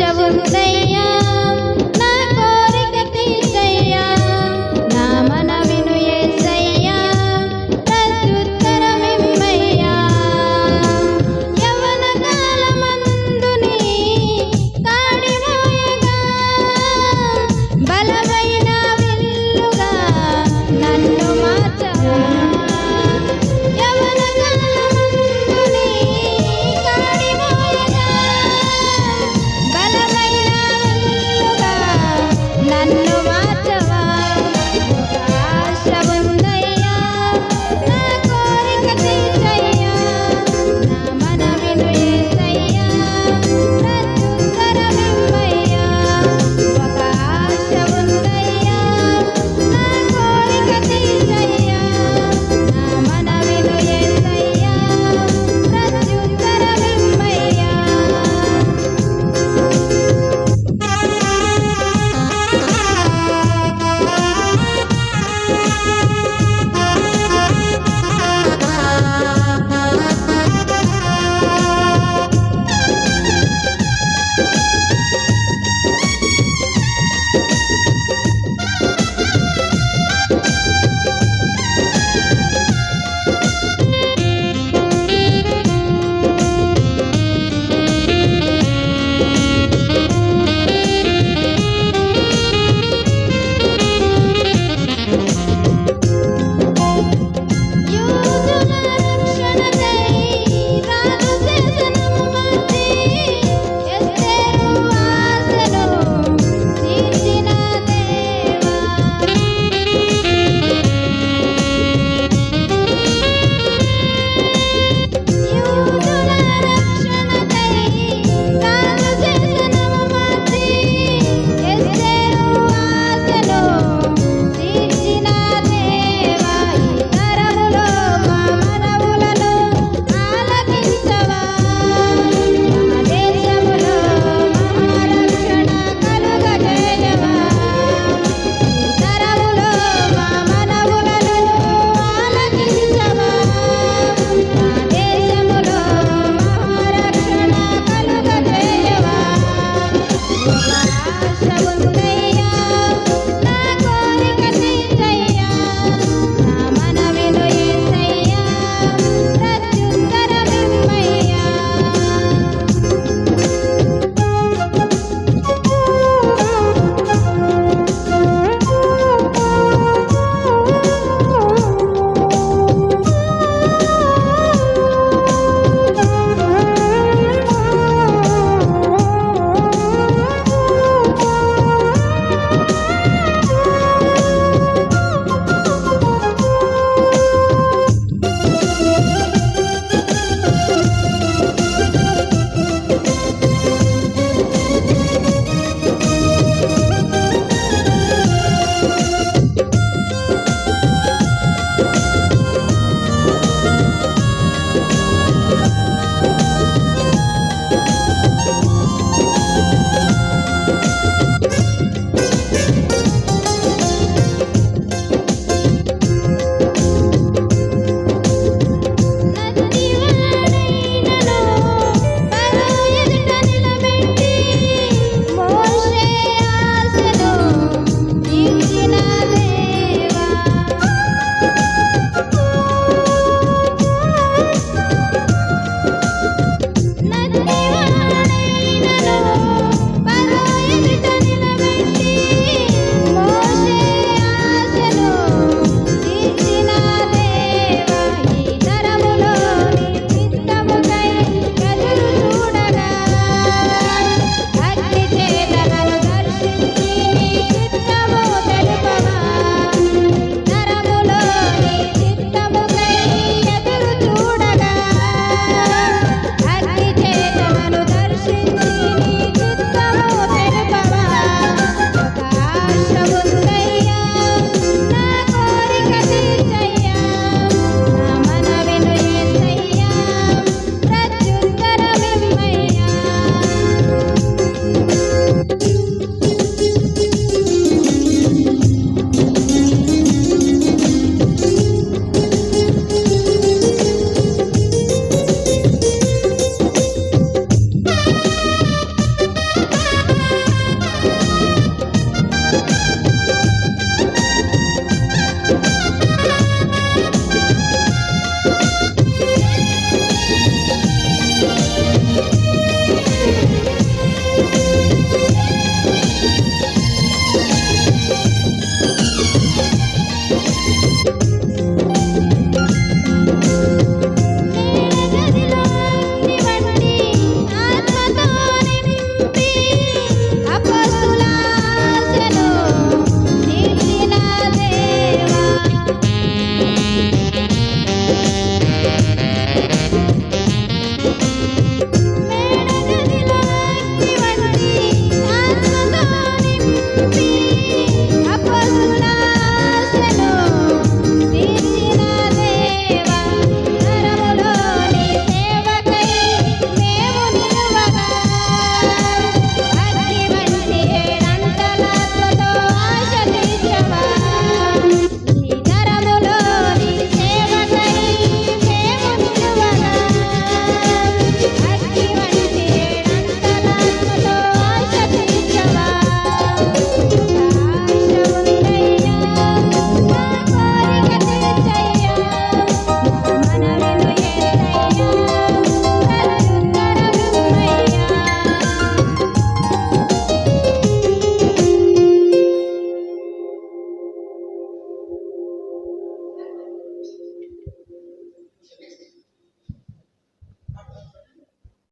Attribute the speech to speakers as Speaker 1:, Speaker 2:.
Speaker 1: ఉందయ్యా నా కోరిక తీర్చయ్యా నా మనవిను యేసయ్యా ప్రత్యుత్తరమిమ్మయ్యా యవ్వన కాలమందుని కాడిమోయగా బలమైన విల్లుగా నన్ను మార్చవా యవ్వన కాలమందుని కాడిమోయగా బలమైన విల్లుగా నన్ను మార్చవా ఒక ఆశ ఉందయ్యా నా కోరిక తీర్చయ్యా నా మనవిను యేసయ్యా ప్రత్యుత్తరమిమ్మయ్యా ఒక ఆశ ఉందయ్యా నా కోరిక తీర్చయ్యా నా మనవిను యేసయ్యా ప్రత్యుత్తరమిమ్మయ్యా యూదుల రక్షణకై రాజు శాసనము మార్చి ఎస్తేరు ఆశను తీర్చిన దేవా యూదుల రక్షణకై రాజు శాసనము మార్చి ఎస్తేరు ఆశను తీర్చిన దేవా ఈ తరములో మా మనవులను ఆలకించవా మా దేశములో మహారక్షణ కలుగజేయవా ఈ తరములో మా మనవులను ఆలకించవా మా దేశములో మహారక్షణ కలుగజేయవా ఒక ఆశ ఉందయ్యా నా కోరిక తీర్చయ్యా నా మనవిను యేసయ్యా ప్రత్యుత్తరమిమ్మయ్యా